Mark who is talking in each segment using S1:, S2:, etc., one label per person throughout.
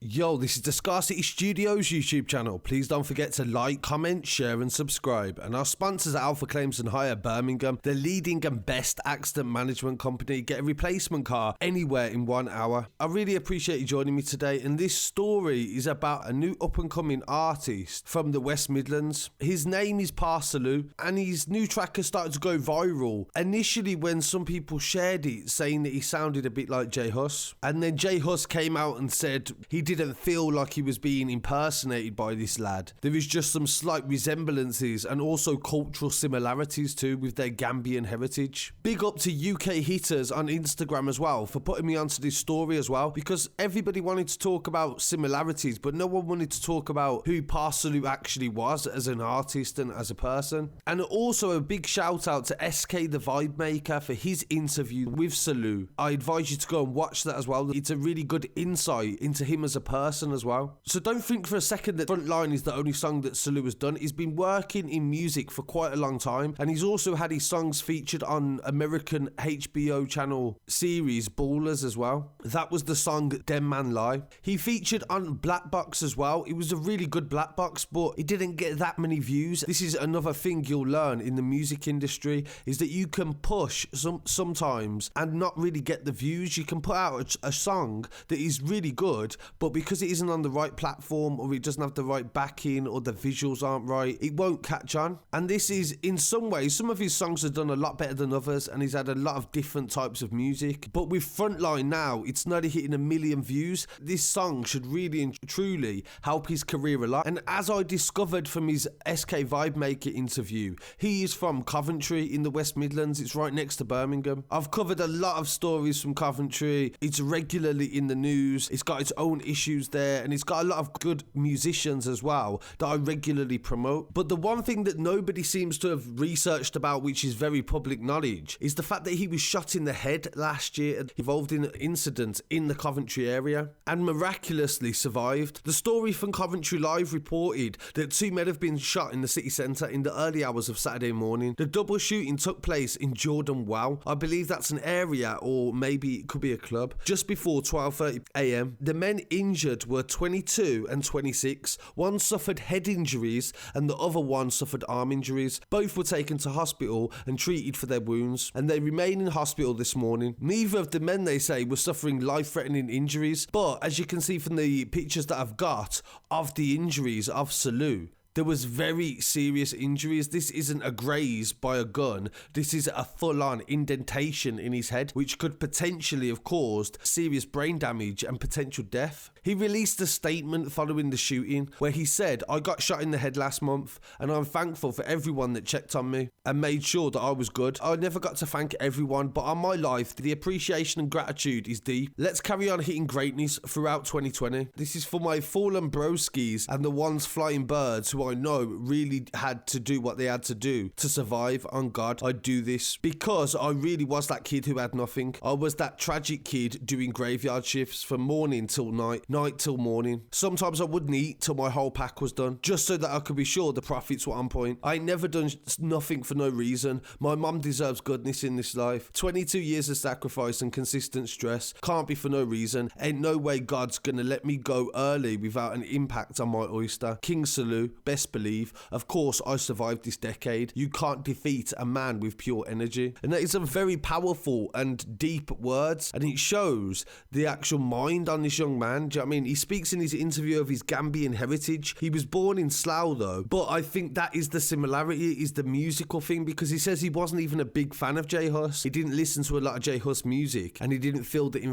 S1: Yo, this is the Scarcity Studios YouTube channel. Please don't forget to like, comment, share and subscribe. And our sponsors are Alpha Claims and Hire Birmingham, the leading and best accident management company. Get a replacement car anywhere in 1 hour. I really appreciate you joining me today, and this story is about a new up and coming artist from the West Midlands. His name is SALIEU, and his new track has started to go viral. Initially when some people shared it saying that he sounded a bit like Jhus, and then Jhus came out and said he didn't feel like he was being impersonated by this lad. There is just some slight resemblances and also cultural similarities too with their Gambian heritage. Big up to UK hitters on Instagram as well for putting me onto this story as well, because everybody wanted to talk about similarities but no one wanted to talk about who SALIEU actually was as an artist and as a person. And also a big shout out to SK the Vibemaker for his interview with SALIEU. I advise you to go and watch that as well. It's a really good insight into him as a person as well. So don't think for a second that Frontline is the only song that SALIEU has done. He's been working in music for quite a long time, and he's also had his songs featured on American HBO channel series Ballers as well. That was the song Dem Man Lie. He featured on Black Box as well. It was a really good Black Box, but it didn't get that many views. This is another thing you'll learn in the music industry, is that you can push sometimes and not really get the views. You can put out a song that is really good, but because it isn't on the right platform, or it doesn't have the right backing, or the visuals aren't right, it won't catch on. And this is, in some ways, some of his songs have done a lot better than others, and he's had a lot of different types of music. But with Frontline now, it's nearly hitting 1 million views. This song should really and truly help his career a lot. And as I discovered from his SK Vibemaker interview, he is from Coventry in the West Midlands. It's right next to Birmingham. I've covered a lot of stories from Coventry. It's regularly in the news. It's got its own issues there, and it's got a lot of good musicians as well that I regularly promote. But the one thing that nobody seems to have researched about, which is very public knowledge, is the fact that he was shot in the head last year and involved in an incident in the Coventry area and miraculously survived. The story from Coventry Live reported that 2 men have been shot in the city centre in the early hours of Saturday morning. The double shooting took place in Jordan Wow. I believe that's an area, or maybe it could be a club, just before 12:30 a.m. The men injured were 22 and 26. One suffered head injuries and the other one suffered arm injuries. Both were taken to hospital and treated for their wounds, and they remain in hospital this morning. Neither of the men, they say, were suffering life-threatening injuries, but as you can see from the pictures that I've got of the injuries of SALIEU, there was very serious injuries. This isn't a graze by a gun. This is a full-on indentation in his head, which could potentially have caused serious brain damage and potential death. He released a statement following the shooting where he said, "I got shot in the head last month, and I'm thankful for everyone that checked on me and made sure that I was good. I never got to thank everyone, but on my life, the appreciation and gratitude is deep. Let's carry on hitting greatness throughout 2020. This is for my fallen broskies and the ones flying birds who I know really had to do what they had to do to survive. On God, I do this because I really was that kid who had nothing. I was that tragic kid doing graveyard shifts from morning till night, night till morning. Sometimes I wouldn't eat till my whole pack was done, just so that I could be sure the profits were on point. I ain't never done nothing for no reason. My mum deserves goodness in this life. 22 years of sacrifice and consistent stress can't be for no reason. Ain't no way God's gonna let me go early without an impact on my oyster. King SALIEU, best believe. Of course, I survived this decade. You can't defeat a man with pure energy." And that is some very powerful and deep words, and it shows the actual mind on this young man. Do you know what I mean? He speaks in his interview of his Gambian heritage. He was born in Slough though, but I think that is the similarity, is the musical thing, because he says he wasn't even a big fan of Jhus. He didn't listen to a lot of Jhus music, and he didn't feel that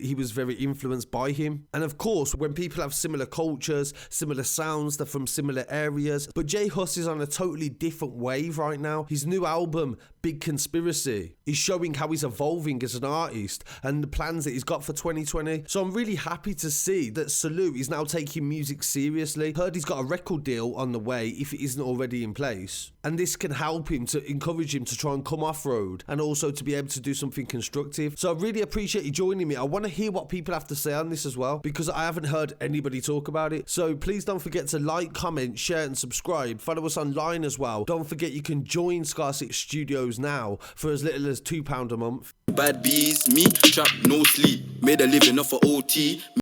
S1: he was very influenced by him. And of course, when people have similar cultures, similar sounds, they're from similar areas. But Jhus is on a totally different wave right now. His new album, Big Conspiracy, is showing how he's evolving as an artist and the plans that he's got for 2020. So I'm really happy to see that SALIEU is now taking music seriously. Heard he's got a record deal on the way, if it isn't already in place. And this can help him, to encourage him to try and come off-road and also to be able to do something constructive. So I really appreciate you joining me. I want to hear what people have to say on this as well, because I haven't heard anybody talk about it. So please don't forget to like, comment, share and subscribe. Follow us online as well. Don't forget you can join Scarcity Studios now for as little as £2 a month.
S2: Bad bees, me, trap, no sleep. Made a living off of OT.